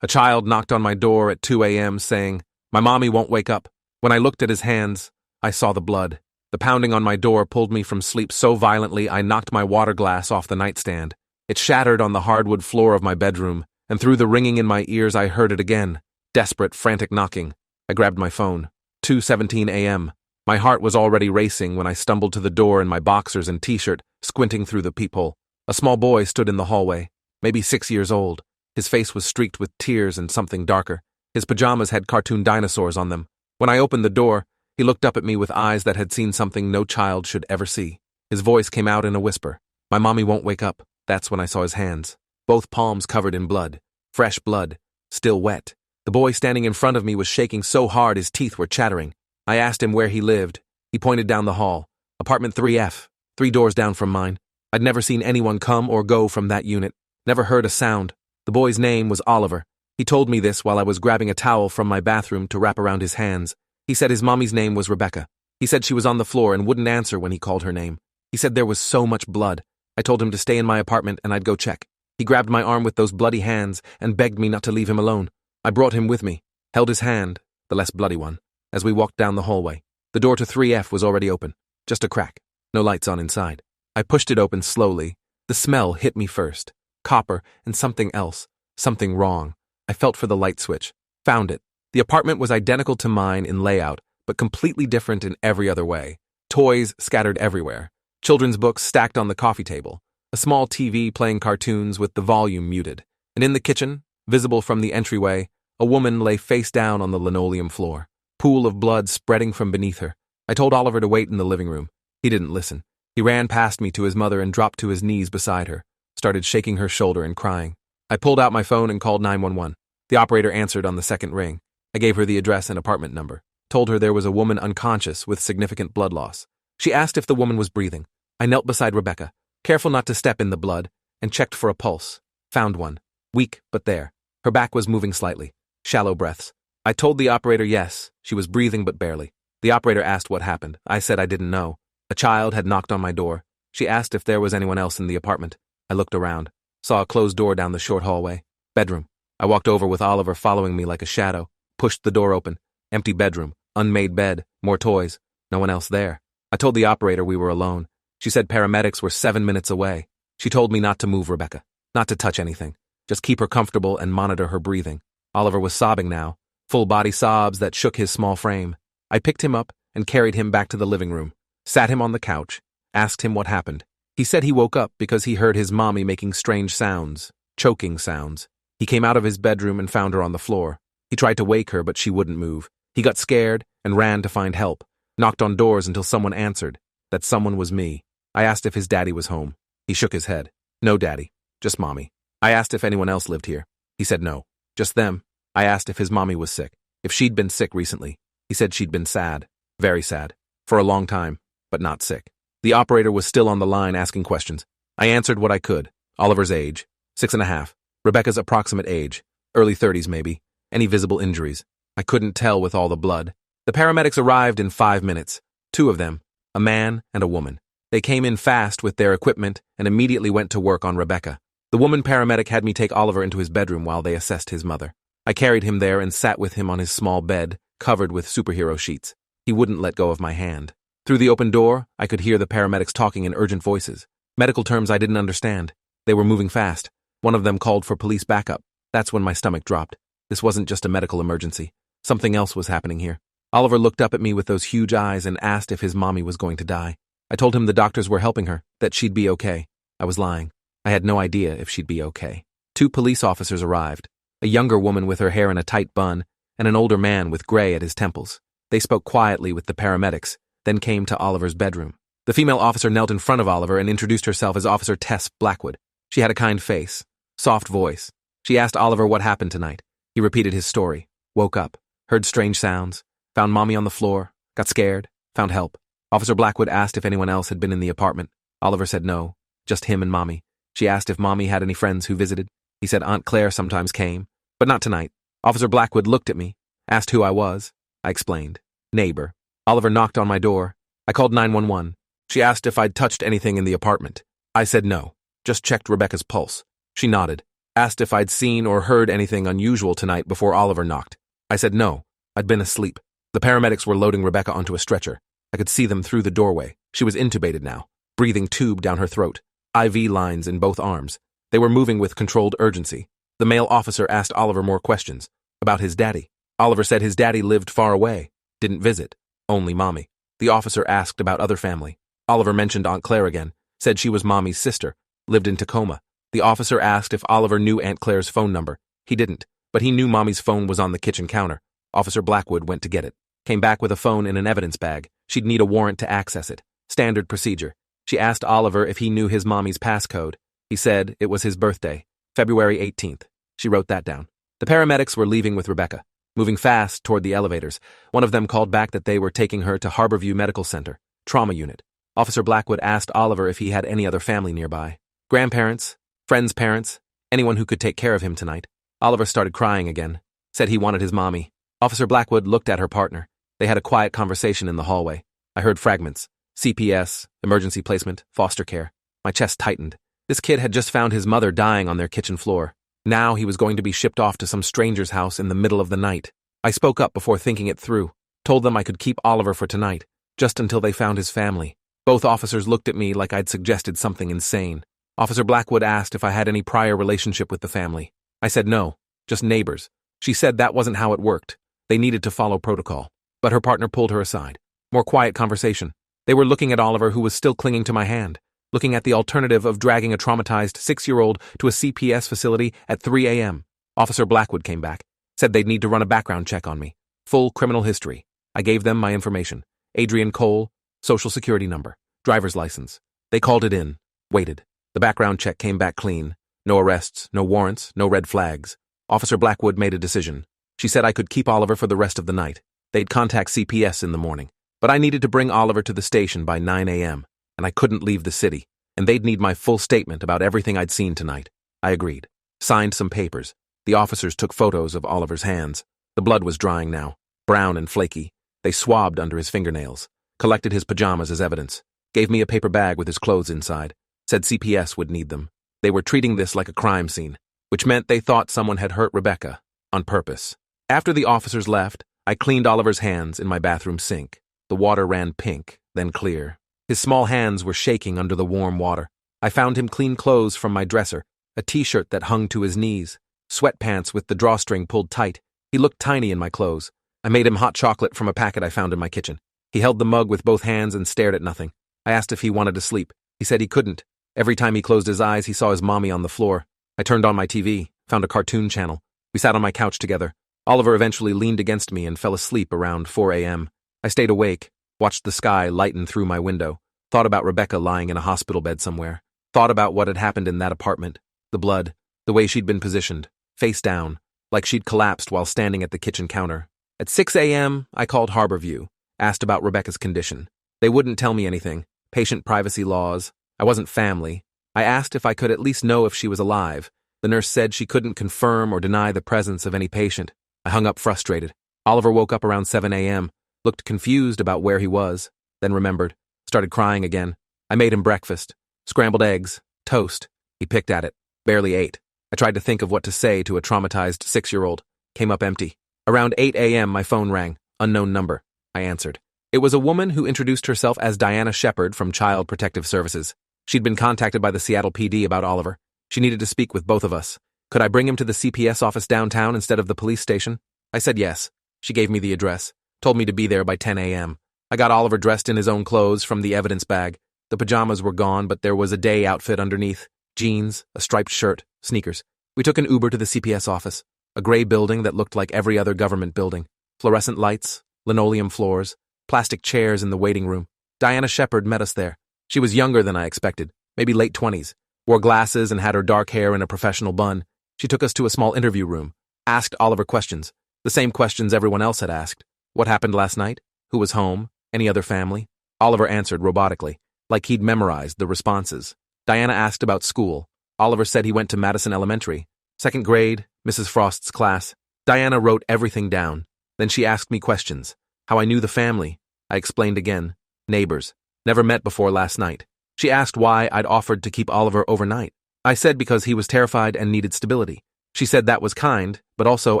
A child knocked on my door at 2 a.m. saying, "My mommy won't wake up." When I looked at his hands, I saw the blood. The pounding on my door pulled me from sleep so violently I knocked my water glass off the nightstand. It shattered on the hardwood floor of my bedroom, and through the ringing in my ears I heard it again. Desperate, frantic knocking. I grabbed my phone. 2:17 a.m. My heart was already racing when I stumbled to the door in my boxers and t-shirt, squinting through the peephole. A small boy stood in the hallway, maybe 6 years old. His face was streaked with tears and something darker. His pajamas had cartoon dinosaurs on them. When I opened the door, he looked up at me with eyes that had seen something no child should ever see. His voice came out in a whisper. "My mommy won't wake up." That's when I saw his hands. Both palms covered in blood. Fresh blood. Still wet. The boy standing in front of me was shaking so hard his teeth were chattering. I asked him where he lived. He pointed down the hall. Apartment 3F, 3 doors down from mine. I'd never seen anyone come or go from that unit. Never heard a sound. The boy's name was Oliver. He told me this while I was grabbing a towel from my bathroom to wrap around his hands. He said his mommy's name was Rebecca. He said she was on the floor and wouldn't answer when he called her name. He said there was so much blood. I told him to stay in my apartment and I'd go check. He grabbed my arm with those bloody hands and begged me not to leave him alone. I brought him with me, held his hand, the less bloody one, as we walked down the hallway. The door to 3F was already open, just a crack, no lights on inside. I pushed it open slowly. The smell hit me first. Copper and something else, something wrong. I felt for the light switch. Found it. The apartment was identical to mine in layout, but completely different in every other way. Toys scattered everywhere. Children's books stacked on the coffee table. A small TV playing cartoons with the volume muted. And in the kitchen, visible from the entryway, a woman lay face down on the linoleum floor. Pool of blood spreading from beneath her. I told Oliver to wait in the living room. He didn't listen. He ran past me to his mother and dropped to his knees beside her. Started shaking her shoulder and crying. I pulled out my phone and called 911. The operator answered on the second ring. I gave her the address and apartment number. Told her there was a woman unconscious with significant blood loss. She asked if the woman was breathing. I knelt beside Rebecca, careful not to step in the blood, and checked for a pulse. Found one. Weak, but there. Her back was moving slightly. Shallow breaths. I told the operator yes, she was breathing but barely. The operator asked what happened. I said I didn't know. A child had knocked on my door. She asked if there was anyone else in the apartment. I looked around. Saw a closed door down the short hallway. Bedroom. I walked over with Oliver following me like a shadow. Pushed the door open. Empty bedroom. Unmade bed. More toys. No one else there. I told the operator we were alone. She said paramedics were 7 minutes away. She told me not to move Rebecca. Not to touch anything. Just keep her comfortable and monitor her breathing. Oliver was sobbing now. Full body sobs that shook his small frame. I picked him up and carried him back to the living room. Sat him on the couch. Asked him what happened. He said he woke up because he heard his mommy making strange sounds. Choking sounds. He came out of his bedroom and found her on the floor. He tried to wake her, but she wouldn't move. He got scared and ran to find help. Knocked on doors until someone answered. That someone was me. I asked if his daddy was home. He shook his head. No daddy. Just mommy. I asked if anyone else lived here. He said no. Just them. I asked if his mommy was sick. If she'd been sick recently. He said she'd been sad. Very sad. For a long time. But not sick. The operator was still on the line asking questions. I answered what I could. Oliver's age. 6.5. Rebecca's approximate age. Early 30s maybe. Any visible injuries. I couldn't tell with all the blood. The paramedics arrived in 5 minutes. 2 of them. A man and a woman. They came in fast with their equipment and immediately went to work on Rebecca. The woman paramedic had me take Oliver into his bedroom while they assessed his mother. I carried him there and sat with him on his small bed, covered with superhero sheets. He wouldn't let go of my hand. Through the open door, I could hear the paramedics talking in urgent voices. Medical terms I didn't understand. They were moving fast. One of them called for police backup. That's when my stomach dropped. This wasn't just a medical emergency. Something else was happening here. Oliver looked up at me with those huge eyes and asked if his mommy was going to die. I told him the doctors were helping her, that she'd be okay. I was lying. I had no idea if she'd be okay. 2 police officers arrived. A younger woman with her hair in a tight bun, and an older man with gray at his temples. They spoke quietly with the paramedics, then came to Oliver's bedroom. The female officer knelt in front of Oliver and introduced herself as Officer Tess Blackwood. She had a kind face, soft voice. She asked Oliver what happened tonight. He repeated his story. Woke up, heard strange sounds, found mommy on the floor, got scared, found help. Officer Blackwood asked if anyone else had been in the apartment. Oliver said no, just him and mommy. She asked if mommy had any friends who visited. He said Aunt Claire sometimes came, but not tonight. Officer Blackwood looked at me, asked who I was. I explained. Neighbor. Oliver knocked on my door. I called 911. She asked if I'd touched anything in the apartment. I said no, just checked Rebecca's pulse. She nodded. Asked if I'd seen or heard anything unusual tonight before Oliver knocked. I said no. I'd been asleep. The paramedics were loading Rebecca onto a stretcher. I could see them through the doorway. She was intubated now, breathing tube down her throat, IV lines in both arms. They were moving with controlled urgency. The male officer asked Oliver more questions. About his daddy. Oliver said his daddy lived far away, didn't visit, only Mommy. The officer asked about other family. Oliver mentioned Aunt Claire again, said she was Mommy's sister, lived in Tacoma. The officer asked if Oliver knew Aunt Claire's phone number. He didn't, but he knew Mommy's phone was on the kitchen counter. Officer Blackwood went to get it. Came back with a phone in an evidence bag. She'd need a warrant to access it. Standard procedure. She asked Oliver if he knew his Mommy's passcode. He said it was his birthday, February 18th. She wrote that down. The paramedics were leaving with Rebecca, moving fast toward the elevators. One of them called back that they were taking her to Harborview Medical Center, trauma unit. Officer Blackwood asked Oliver if he had any other family nearby. Grandparents, friends' parents, anyone who could take care of him tonight. Oliver started crying again, said he wanted his Mommy. Officer Blackwood looked at her partner. They had a quiet conversation in the hallway. I heard fragments. CPS, emergency placement, foster care. My chest tightened. This kid had just found his mother dying on their kitchen floor. Now he was going to be shipped off to some stranger's house in the middle of the night. I spoke up before thinking it through, told them I could keep Oliver for tonight, just until they found his family. Both officers looked at me like I'd suggested something insane. Officer Blackwood asked if I had any prior relationship with the family. I said no, just neighbors. She said that wasn't how it worked. They needed to follow protocol. But her partner pulled her aside. More quiet conversation. They were looking at Oliver, who was still clinging to my hand, looking at the alternative of dragging a traumatized 6-year-old to a CPS facility at 3 a.m. Officer Blackwood came back, said they'd need to run a background check on me. Full criminal history. I gave them my information. Adrian Cole, social security number, driver's license. They called it in, waited. The background check came back clean. No arrests, no warrants, no red flags. Officer Blackwood made a decision. She said I could keep Oliver for the rest of the night. They'd contact CPS in the morning. But I needed to bring Oliver to the station by 9 a.m., and I couldn't leave the city, and they'd need my full statement about everything I'd seen tonight. I agreed. Signed some papers. The officers took photos of Oliver's hands. The blood was drying now, brown and flaky. They swabbed under his fingernails, collected his pajamas as evidence, gave me a paper bag with his clothes inside, said CPS would need them. They were treating this like a crime scene, which meant they thought someone had hurt Rebecca, on purpose. After the officers left, I cleaned Oliver's hands in my bathroom sink. The water ran pink, then clear. His small hands were shaking under the warm water. I found him clean clothes from my dresser, a t-shirt that hung to his knees, sweatpants with the drawstring pulled tight. He looked tiny in my clothes. I made him hot chocolate from a packet I found in my kitchen. He held the mug with both hands and stared at nothing. I asked if he wanted to sleep. He said he couldn't. Every time he closed his eyes, he saw his Mommy on the floor. I turned on my TV, found a cartoon channel. We sat on my couch together. Oliver eventually leaned against me and fell asleep around 4 a.m. I stayed awake, watched the sky lighten through my window, thought about Rebecca lying in a hospital bed somewhere, thought about what had happened in that apartment, the blood, the way she'd been positioned, face down, like she'd collapsed while standing at the kitchen counter. At 6 a.m., I called Harborview, asked about Rebecca's condition. They wouldn't tell me anything, patient privacy laws. I wasn't family. I asked if I could at least know if she was alive. The nurse said she couldn't confirm or deny the presence of any patient. I hung up frustrated. Oliver woke up around 7 a.m., looked confused about where he was, then remembered, started crying again. I made him breakfast, scrambled eggs, toast. He picked at it, barely ate. I tried to think of what to say to a traumatized 6-year-old. Came up empty. Around 8 a.m. my phone rang, unknown number. I answered. It was a woman who introduced herself as Diana Shepard from Child Protective Services. She'd been contacted by the Seattle PD about Oliver. She needed to speak with both of us. Could I bring him to the CPS office downtown instead of the police station? I said yes. She gave me the address, told me to be there by 10 a.m. I got Oliver dressed in his own clothes from the evidence bag. The pajamas were gone, but there was a day outfit underneath. Jeans, a striped shirt, sneakers. We took an Uber to the CPS office, a gray building that looked like every other government building. Fluorescent lights, linoleum floors, plastic chairs in the waiting room. Diana Shepard met us there. She was younger than I expected, maybe late 20s, wore glasses and had her dark hair in a professional bun. She took us to a small interview room, asked Oliver questions, the same questions everyone else had asked. What happened last night? Who was home? Any other family? Oliver answered robotically, like he'd memorized the responses. Diana asked about school. Oliver said he went to Madison Elementary, 2nd grade, Mrs. Frost's class. Diana wrote everything down. Then she asked me questions. How I knew the family. I explained again. Neighbors. Never met before last night. She asked why I'd offered to keep Oliver overnight. I said because he was terrified and needed stability. She said that was kind, but also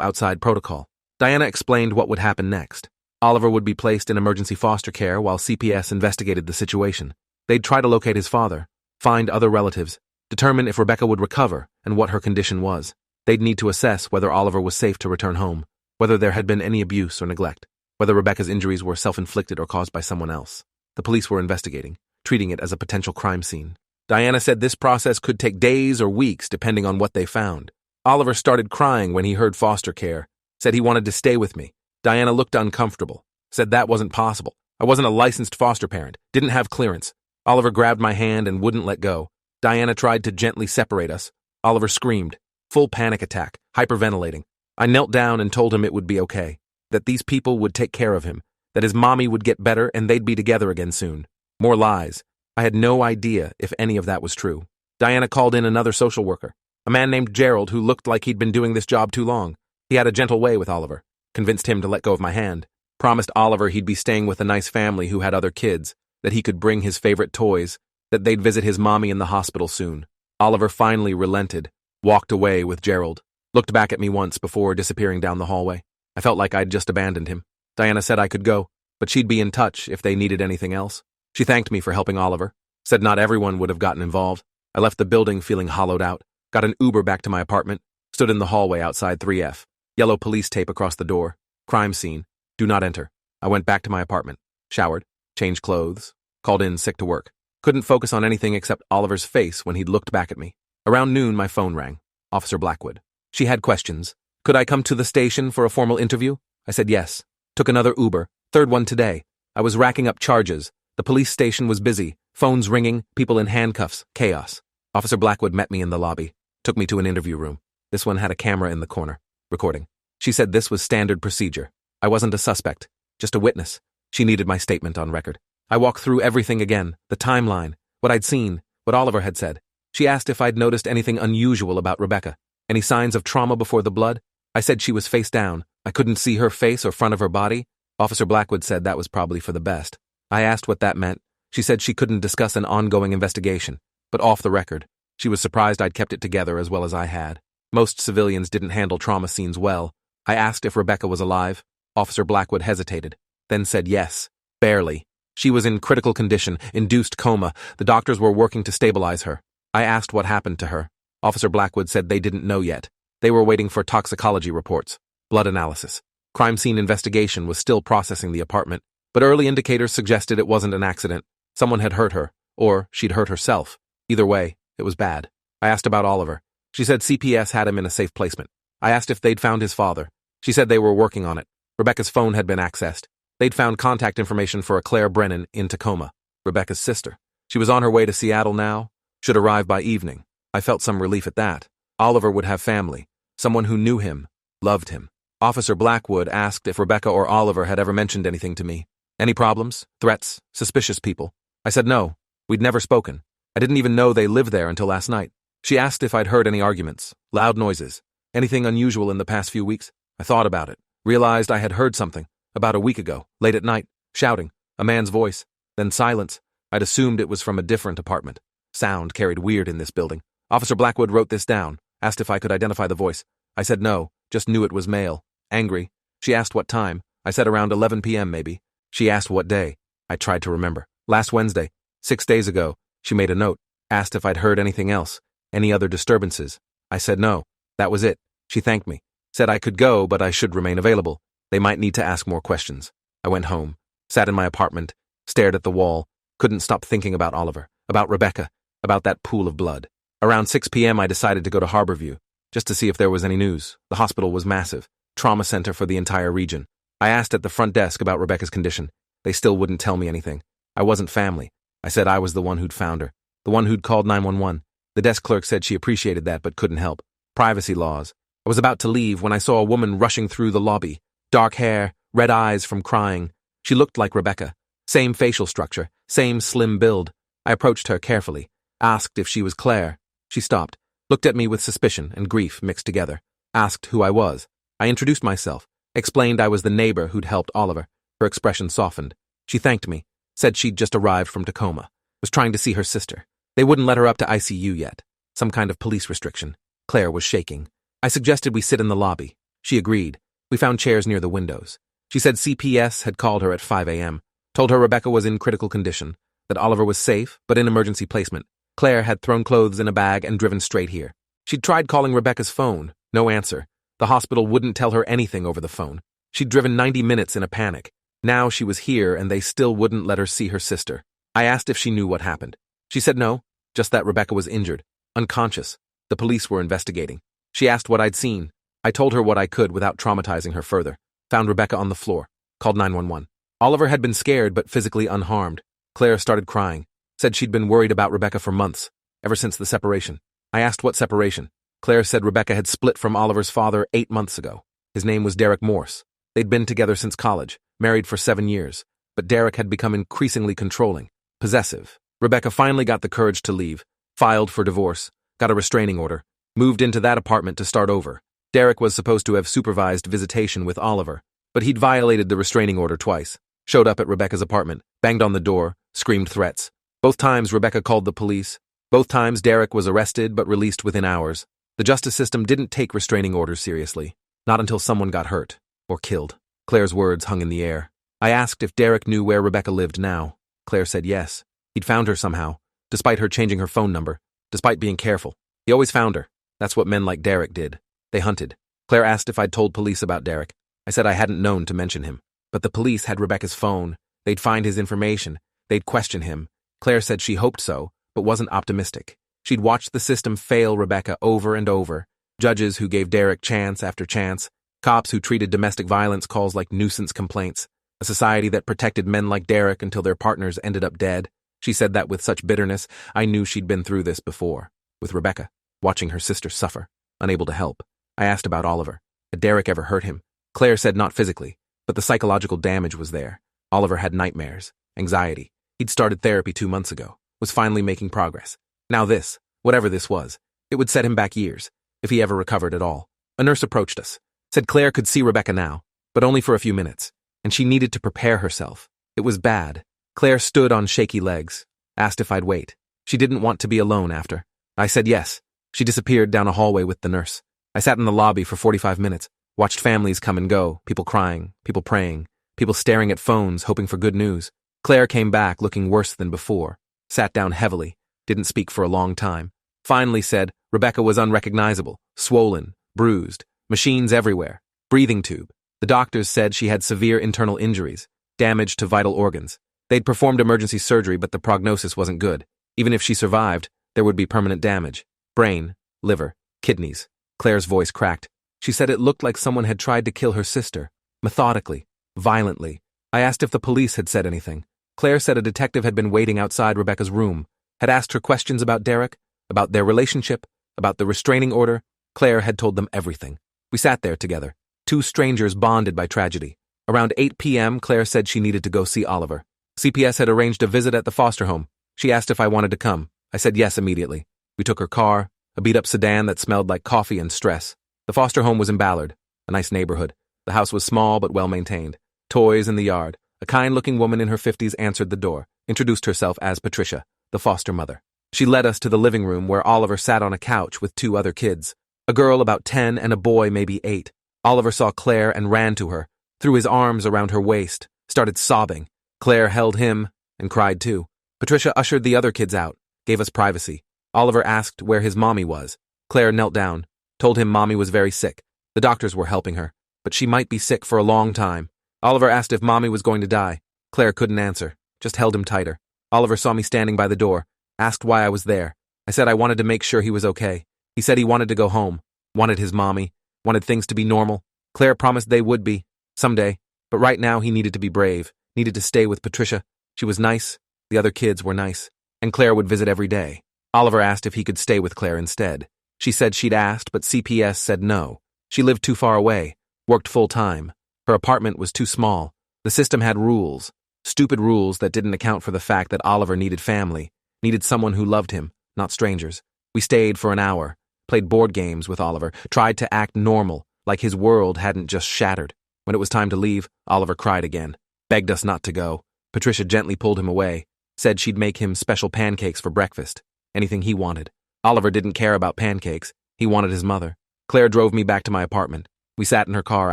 outside protocol. Diana explained what would happen next. Oliver would be placed in emergency foster care while CPS investigated the situation. They'd try to locate his father, find other relatives, determine if Rebecca would recover and what her condition was. They'd need to assess whether Oliver was safe to return home, whether there had been any abuse or neglect, whether Rebecca's injuries were self-inflicted or caused by someone else. The police were investigating, treating it as a potential crime scene. Diana said this process could take days or weeks depending on what they found. Oliver started crying when he heard foster care, said he wanted to stay with me. Diana looked uncomfortable, said that wasn't possible. I wasn't a licensed foster parent, didn't have clearance. Oliver grabbed my hand and wouldn't let go. Diana tried to gently separate us. Oliver screamed, full panic attack, hyperventilating. I knelt down and told him it would be okay, that these people would take care of him, that his mommy would get better and they'd be together again soon. More lies. I had no idea if any of that was true. Diana called in another social worker, a man named Gerald who looked like he'd been doing this job too long. He had a gentle way with Oliver, convinced him to let go of my hand, promised Oliver he'd be staying with a nice family who had other kids, that he could bring his favorite toys, that they'd visit his mommy in the hospital soon. Oliver finally relented, walked away with Gerald, looked back at me once before disappearing down the hallway. I felt like I'd just abandoned him. Diana said I could go, but she'd be in touch if they needed anything else. She thanked me for helping Oliver, said not everyone would have gotten involved. I left the building feeling hollowed out, got an Uber back to my apartment, stood in the hallway outside 3F. Yellow police tape across the door. Crime scene. Do not enter. I went back to my apartment, showered, changed clothes, called in sick to work. Couldn't focus on anything except Oliver's face when he'd looked back at me. Around noon, my phone rang. Officer Blackwood. She had questions. Could I come to the station for a formal interview? I said yes. Took another Uber, third one today. I was racking up charges. The police station was busy. Phones ringing, people in handcuffs, chaos. Officer Blackwood met me in the lobby, took me to an interview room. This one had a camera in the corner, recording. She said this was standard procedure. I wasn't a suspect, just a witness. She needed my statement on record. I walked through everything again, the timeline, what I'd seen, what Oliver had said. She asked if I'd noticed anything unusual about Rebecca, any signs of trauma before the blood. I said she was face down. I couldn't see her face or front of her body. Officer Blackwood said that was probably for the best. I asked what that meant. She said she couldn't discuss an ongoing investigation, but off the record. She was surprised I'd kept it together as well as I had. Most civilians didn't handle trauma scenes well. I asked if Rebecca was alive. Officer Blackwood hesitated, then said yes, barely. She was in critical condition, induced coma. The doctors were working to stabilize her. I asked what happened to her. Officer Blackwood said they didn't know yet. They were waiting for toxicology reports, blood analysis. Crime scene investigation was still processing the apartment, but early indicators suggested it wasn't an accident. Someone had hurt her, or she'd hurt herself. Either way, it was bad. I asked about Oliver. She said CPS had him in a safe placement. I asked if they'd found his father. She said they were working on it. Rebecca's phone had been accessed. They'd found contact information for a Claire Brennan in Tacoma, Rebecca's sister. She was on her way to Seattle now, should arrive by evening. I felt some relief at that. Oliver would have family, someone who knew him, loved him. Officer Blackwood asked if Rebecca or Oliver had ever mentioned anything to me. Any problems, threats, suspicious people? I said no. We'd never spoken. I didn't even know they lived there until last night. She asked if I'd heard any arguments, loud noises, anything unusual in the past few weeks. I thought about it, realized I had heard something, about a week ago, late at night, shouting, a man's voice, then silence. I'd assumed it was from a different apartment. Sound carried weird in this building. Officer Blackwood wrote this down, asked if I could identify the voice. I said no, just knew it was male. Angry. She asked what time. I said around 11 p.m. maybe. She asked what day. I tried to remember. Last Wednesday, 6 days ago. She made a note, asked if I'd heard anything else, any other disturbances. I said no. That was it. She thanked me, said I could go, but I should remain available. They might need to ask more questions. I went home, sat in my apartment, stared at the wall, couldn't stop thinking about Oliver, about Rebecca, about that pool of blood. Around 6 p.m. I decided to go to Harborview, just to see if there was any news. The hospital was massive, trauma center for the entire region. I asked at the front desk about Rebecca's condition. They still wouldn't tell me anything. I wasn't family. I said I was the one who'd found her, the one who'd called 911. The desk clerk said she appreciated that but couldn't help. Privacy laws. I was about to leave when I saw a woman rushing through the lobby. Dark hair, red eyes from crying. She looked like Rebecca. Same facial structure, same slim build. I approached her carefully, asked if she was Claire. She stopped, looked at me with suspicion and grief mixed together, asked who I was. I introduced myself, explained I was the neighbor who'd helped Oliver. Her expression softened. She thanked me, said she'd just arrived from Tacoma, was trying to see her sister. They wouldn't let her up to ICU yet. Some kind of police restriction. Claire was shaking. I suggested we sit in the lobby. She agreed. We found chairs near the windows. She said CPS had called her at 5 a.m., told her Rebecca was in critical condition, that Oliver was safe but in emergency placement. Claire had thrown clothes in a bag and driven straight here. She'd tried calling Rebecca's phone. No answer. The hospital wouldn't tell her anything over the phone. She'd driven 90 minutes in a panic. Now she was here and they still wouldn't let her see her sister. I asked if she knew what happened. She said no, just that Rebecca was injured, unconscious. The police were investigating. She asked what I'd seen. I told her what I could without traumatizing her further. Found Rebecca on the floor. Called 911. Oliver had been scared but physically unharmed. Claire started crying. Said she'd been worried about Rebecca for months, ever since the separation. I asked what separation. Claire said Rebecca had split from Oliver's father 8 months ago. His name was Derek Morse. They'd been together since college, married for 7 years, but Derek had become increasingly controlling, possessive. Rebecca finally got the courage to leave, filed for divorce, got a restraining order, moved into that apartment to start over. Derek was supposed to have supervised visitation with Oliver, but he'd violated the restraining order twice, showed up at Rebecca's apartment, banged on the door, screamed threats. Both times Rebecca called the police. Both times Derek was arrested but released within hours. The justice system didn't take restraining orders seriously, not until someone got hurt or killed. Claire's words hung in the air. I asked if Derek knew where Rebecca lived now. Claire said yes. He'd found her somehow, despite her changing her phone number, despite being careful. He always found her. That's what men like Derek did. They hunted. Claire asked if I'd told police about Derek. I said I hadn't known to mention him. But the police had Rebecca's phone. They'd find his information. They'd question him. Claire said she hoped so, but wasn't optimistic. She'd watched the system fail Rebecca over and over. Judges who gave Derek chance after chance. Cops who treated domestic violence calls like nuisance complaints. A society that protected men like Derek until their partners ended up dead. She said that with such bitterness, I knew she'd been through this before. With Rebecca, watching her sister suffer, unable to help. I asked about Oliver. Had Derek ever hurt him? Claire said not physically, but the psychological damage was there. Oliver had nightmares, anxiety. He'd started therapy 2 months ago, was finally making progress. Now this, whatever this was, it would set him back years, if he ever recovered at all. A nurse approached us, said Claire could see Rebecca now, but only for a few minutes, and she needed to prepare herself. It was bad. Claire stood on shaky legs, asked if I'd wait. She didn't want to be alone after. I said yes. She disappeared down a hallway with the nurse. I sat in the lobby for 45 minutes, watched families come and go, people crying, people praying, people staring at phones hoping for good news. Claire came back looking worse than before, sat down heavily, didn't speak for a long time. Finally said Rebecca was unrecognizable, swollen, bruised, machines everywhere, breathing tube. The doctors said she had severe internal injuries, damage to vital organs. They'd performed emergency surgery, but the prognosis wasn't good. Even if she survived, there would be permanent damage. Brain, liver, kidneys. Claire's voice cracked. She said it looked like someone had tried to kill her sister, methodically, violently. I asked if the police had said anything. Claire said a detective had been waiting outside Rebecca's room, had asked her questions about Derek, about their relationship, about the restraining order. Claire had told them everything. We sat there together, two strangers bonded by tragedy. Around 8 p.m., Claire said she needed to go see Oliver. CPS had arranged a visit at the foster home. She asked if I wanted to come. I said yes immediately. We took her car, a beat-up sedan that smelled like coffee and stress. The foster home was in Ballard, a nice neighborhood. The house was small but well-maintained. Toys in the yard. A kind-looking woman in her 50s answered the door, introduced herself as Patricia, the foster mother. She led us to the living room where Oliver sat on a couch with 2 other kids, a girl about 10 and a boy maybe 8. Oliver saw Claire and ran to her, threw his arms around her waist, started sobbing. Claire held him and cried too. Patricia ushered the other kids out, gave us privacy. Oliver asked where his mommy was. Claire knelt down, told him mommy was very sick. The doctors were helping her, but she might be sick for a long time. Oliver asked if mommy was going to die. Claire couldn't answer, just held him tighter. Oliver saw me standing by the door, asked why I was there. I said I wanted to make sure he was okay. He said he wanted to go home, wanted his mommy, wanted things to be normal. Claire promised they would be, someday, but right now he needed to be brave, needed to stay with Patricia. She was nice, the other kids were nice, and Claire would visit every day. Oliver asked if he could stay with Claire instead. She said she'd asked, but CPS said no. She lived too far away, worked full-time. Her apartment was too small. The system had rules, stupid rules that didn't account for the fact that Oliver needed family, needed someone who loved him, not strangers. We stayed for an hour, played board games with Oliver, tried to act normal, like his world hadn't just shattered. When it was time to leave, Oliver cried again, begged us not to go. Patricia gently pulled him away, said she'd make him special pancakes for breakfast, anything he wanted. Oliver didn't care about pancakes. He wanted his mother. Claire drove me back to my apartment. We sat in her car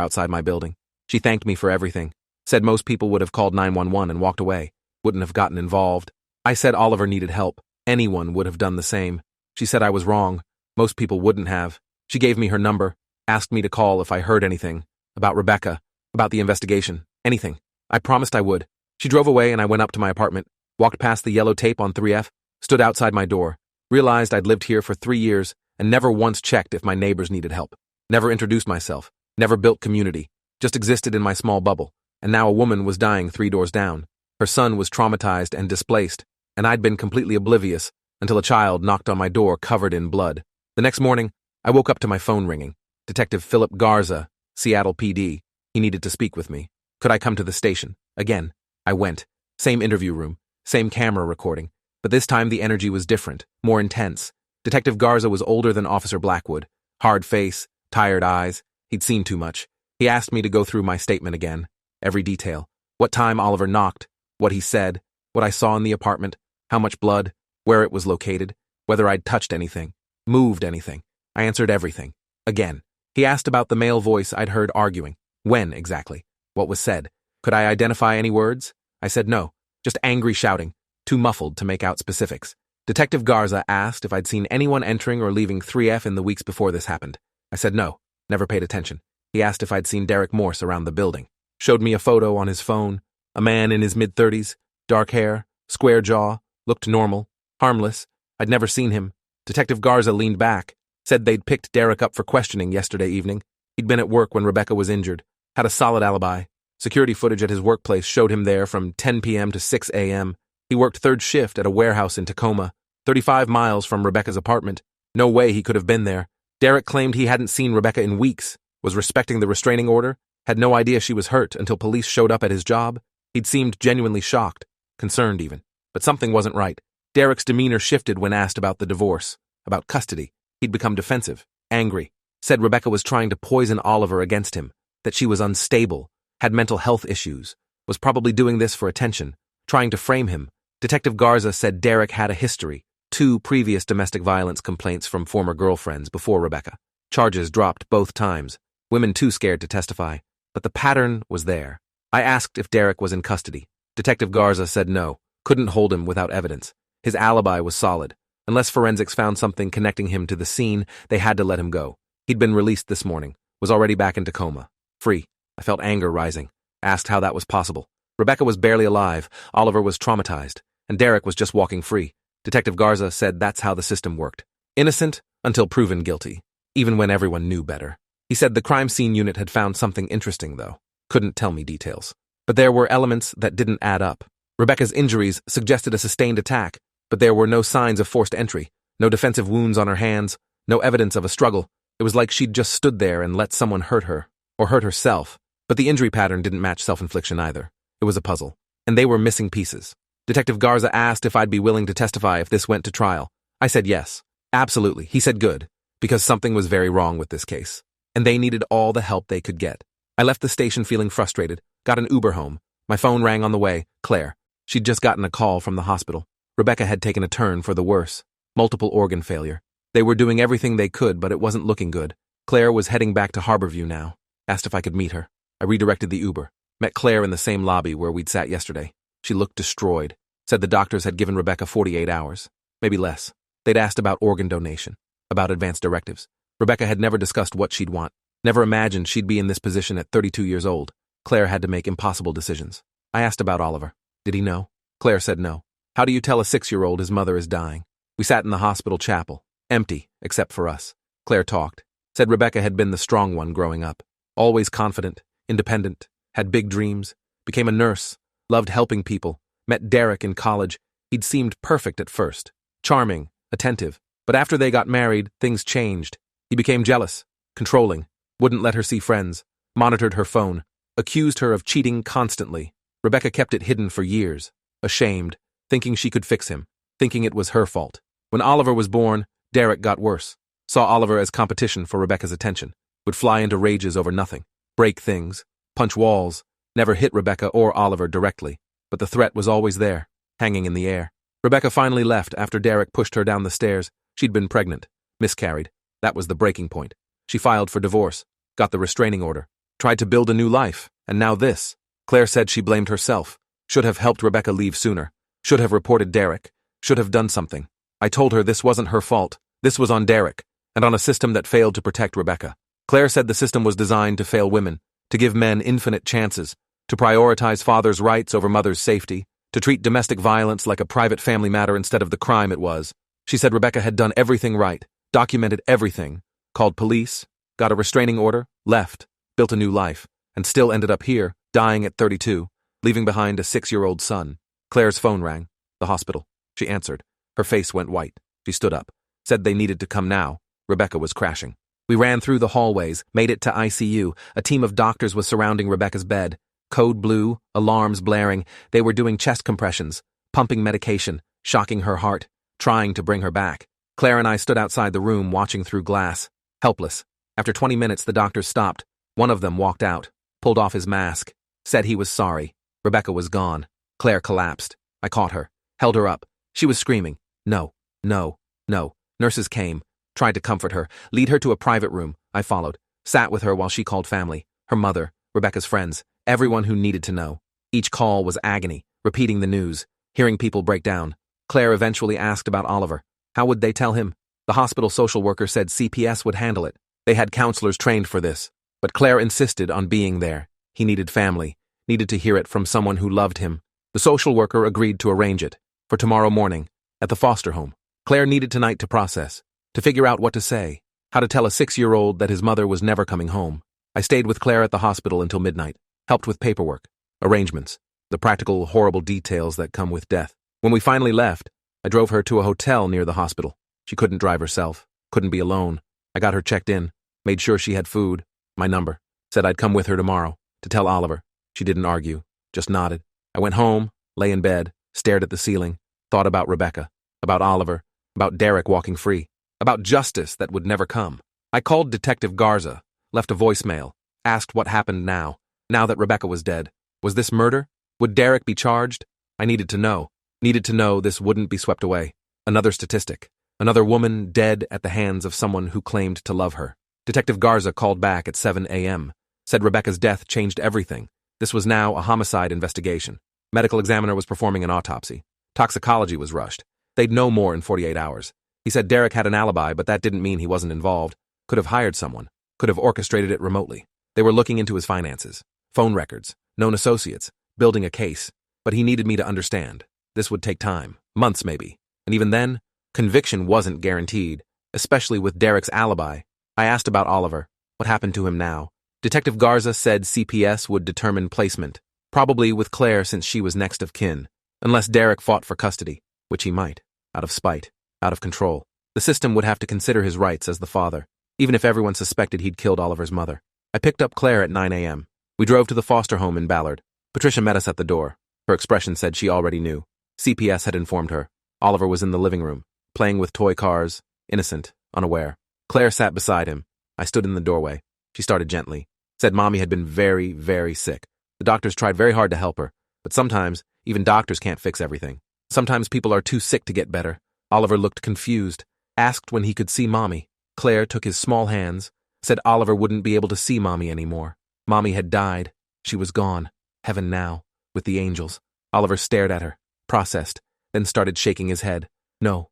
outside my building. She thanked me for everything. Said most people would have called 911 and walked away. Wouldn't have gotten involved. I said Oliver needed help. Anyone would have done the same. She said I was wrong. Most people wouldn't have. She gave me her number. Asked me to call if I heard anything. About Rebecca. About the investigation. Anything. I promised I would. She drove away and I went up to my apartment. Walked past the yellow tape on 3F. Stood outside my door. Realized I'd lived here for 3 years and never once checked if my neighbors needed help. Never introduced myself. Never built community. Just existed in my small bubble. And now a woman was dying 3 doors down. Her son was traumatized and displaced, and I'd been completely oblivious until a child knocked on my door covered in blood. The next morning, I woke up to my phone ringing. Detective Philip Garza, Seattle PD. He needed to speak with me. Could I come to the station? Again. I went. Same interview room. Same camera recording. But this time the energy was different, more intense. Detective Garza was older than Officer Blackwood. Hard face, tired eyes. He'd seen too much. He asked me to go through my statement again. Every detail. What time Oliver knocked. What he said. What I saw in the apartment. How much blood. Where it was located. Whether I'd touched anything. Moved anything. I answered everything. Again. He asked about the male voice I'd heard arguing. When, exactly? What was said? Could I identify any words? I said no. Just angry shouting. Too muffled to make out specifics. Detective Garza asked if I'd seen anyone entering or leaving 3F in the weeks before this happened. I said no. Never paid attention. He asked if I'd seen Derek Morse around the building. Showed me a photo on his phone. A man in his mid-30s. Dark hair. Square jaw. Looked normal. Harmless. I'd never seen him. Detective Garza leaned back. Said they'd picked Derek up for questioning yesterday evening. He'd been at work when Rebecca was injured. Had a solid alibi. Security footage at his workplace showed him there from 10 p.m. to 6 a.m. He worked third shift at a warehouse in Tacoma, 35 miles from Rebecca's apartment. No way he could have been there. Derek claimed he hadn't seen Rebecca in weeks, was respecting the restraining order, had no idea she was hurt until police showed up at his job. He'd seemed genuinely shocked, concerned even. But something wasn't right. Derek's demeanor shifted when asked about the divorce, about custody. He'd become defensive, angry, said Rebecca was trying to poison Oliver against him, that she was unstable, had mental health issues, was probably doing this for attention, trying to frame him. Detective Garza said Derek had a history, 2 previous domestic violence complaints from former girlfriends before Rebecca. Charges dropped both times, women too scared to testify, but the pattern was there. I asked if Derek was in custody. Detective Garza said no, couldn't hold him without evidence. His alibi was solid. Unless forensics found something connecting him to the scene, they had to let him go. He'd been released this morning, was already back in Tacoma. Free. I felt anger rising. Asked how that was possible. Rebecca was barely alive, Oliver was traumatized, and Derek was just walking free. Detective Garza said that's how the system worked. Innocent until proven guilty, even when everyone knew better. He said the crime scene unit had found something interesting, though. Couldn't tell me details. But there were elements that didn't add up. Rebecca's injuries suggested a sustained attack, but there were no signs of forced entry, no defensive wounds on her hands, no evidence of a struggle. It was like she'd just stood there and let someone hurt her, or hurt herself. But the injury pattern didn't match self-infliction either. It was a puzzle. And they were missing pieces. Detective Garza asked if I'd be willing to testify if this went to trial. I said yes. Absolutely. He said good, because something was very wrong with this case. And they needed all the help they could get. I left the station feeling frustrated, got an Uber home. My phone rang on the way. Claire. She'd just gotten a call from the hospital. Rebecca had taken a turn for the worse. Multiple organ failure. They were doing everything they could, but it wasn't looking good. Claire was heading back to Harborview now. Asked if I could meet her. I redirected the Uber. Met Claire in the same lobby where we'd sat yesterday. She looked destroyed. Said the doctors had given Rebecca 48 hours. Maybe less. They'd asked about organ donation. About advance directives. Rebecca had never discussed what she'd want. Never imagined she'd be in this position at 32 years old. Claire had to make impossible decisions. I asked about Oliver. Did he know? Claire said no. How do you tell a 6-year-old his mother is dying? We sat in the hospital chapel. Empty, except for us. Claire talked. Said Rebecca had been the strong one growing up. Always confident, independent, had big dreams, became a nurse, loved helping people, met Derek in college. He'd seemed perfect at first. Charming, attentive. But after they got married, things changed. He became jealous, controlling, wouldn't let her see friends, monitored her phone, accused her of cheating constantly. Rebecca kept it hidden for years, ashamed, thinking she could fix him, thinking it was her fault. When Oliver was born, Derek got worse. Saw Oliver as competition for Rebecca's attention. Would fly into rages over nothing, break things, punch walls, never hit Rebecca or Oliver directly. But the threat was always there, hanging in the air. Rebecca finally left after Derek pushed her down the stairs, She'd been pregnant, miscarried. That was the breaking point. She filed for divorce, got the restraining order, tried to build a new life, and now this. Claire said she blamed herself, should have helped Rebecca leave sooner, should have reported Derek, should have done something. I told her this wasn't her fault, this was on Derek, and on a system that failed to protect Rebecca. Claire said the system was designed to fail women, to give men infinite chances, to prioritize fathers' rights over mothers' safety, to treat domestic violence like a private family matter instead of the crime it was. She said Rebecca had done everything right, documented everything, called police, got a restraining order, left, built a new life, and still ended up here, dying at 32, leaving behind a 6-year-old son. Claire's phone rang. The hospital. She answered. Her face went white. She stood up. Said they needed to come now. Rebecca was crashing. We ran through the hallways, made it to ICU. A team of doctors was surrounding Rebecca's bed. Code blue, alarms blaring. They were doing chest compressions, pumping medication, shocking her heart, trying to bring her back. Claire and I stood outside the room watching through glass, helpless. After 20 minutes, the doctors stopped. One of them walked out, pulled off his mask, said he was sorry. Rebecca was gone. Claire collapsed. I caught her, held her up. She was screaming. No, no, no. Nurses came, tried to comfort her, lead her to a private room. I followed, sat with her while she called family, her mother, Rebecca's friends, everyone who needed to know. Each call was agony, repeating the news, hearing people break down. Claire eventually asked about Oliver. How would they tell him? The hospital social worker said CPS would handle it. They had counselors trained for this. But Claire insisted on being there. He needed family, needed to hear it from someone who loved him. The social worker agreed to arrange it for tomorrow morning at the foster home. Claire needed tonight to process, to figure out what to say, how to tell a 6-year-old that his mother was never coming home. I stayed with Claire at the hospital until midnight, helped with paperwork, arrangements, the practical, horrible details that come with death. When we finally left, I drove her to a hotel near the hospital. She couldn't drive herself, couldn't be alone. I got her checked in, made sure she had food, my number, said I'd come with her tomorrow to tell Oliver. She didn't argue, just nodded. I went home, lay in bed, stared at the ceiling, thought about Rebecca, about Oliver, about Derek walking free, about justice that would never come. I called Detective Garza, left a voicemail, asked what happened now that Rebecca was dead. Was this murder? Would Derek be charged? I needed to know this wouldn't be swept away. Another statistic, another woman dead at the hands of someone who claimed to love her. Detective Garza called back at 7 a.m., said Rebecca's death changed everything. This was now a homicide investigation. Medical examiner was performing an autopsy. Toxicology was rushed. They'd know more in 48 hours. He said Derek had an alibi, but that didn't mean he wasn't involved. Could have hired someone. Could have orchestrated it remotely. They were looking into his finances, phone records, known associates, building a case. But he needed me to understand. This would take time, months maybe. And even then, conviction wasn't guaranteed, especially with Derek's alibi. I asked about Oliver. What happened to him now? Detective Garza said CPS would determine placement, probably with Claire since she was next of kin, unless Derek fought for custody, which he might, out of spite, out of control. The system would have to consider his rights as the father, even if everyone suspected he'd killed Oliver's mother. I picked up Claire at 9 a.m. We drove to the foster home in Ballard. Patricia met us at the door. Her expression said she already knew. CPS had informed her. Oliver was in the living room, playing with toy cars, innocent, unaware. Claire sat beside him. I stood in the doorway. She started gently. Said Mommy had been very, very sick. The doctors tried very hard to help her, but sometimes even doctors can't fix everything. Sometimes people are too sick to get better. Oliver looked confused, asked when he could see Mommy. Claire took his small hands, said Oliver wouldn't be able to see Mommy anymore. Mommy had died. She was gone. Heaven now, with the angels. Oliver stared at her, processed, then started shaking his head. No,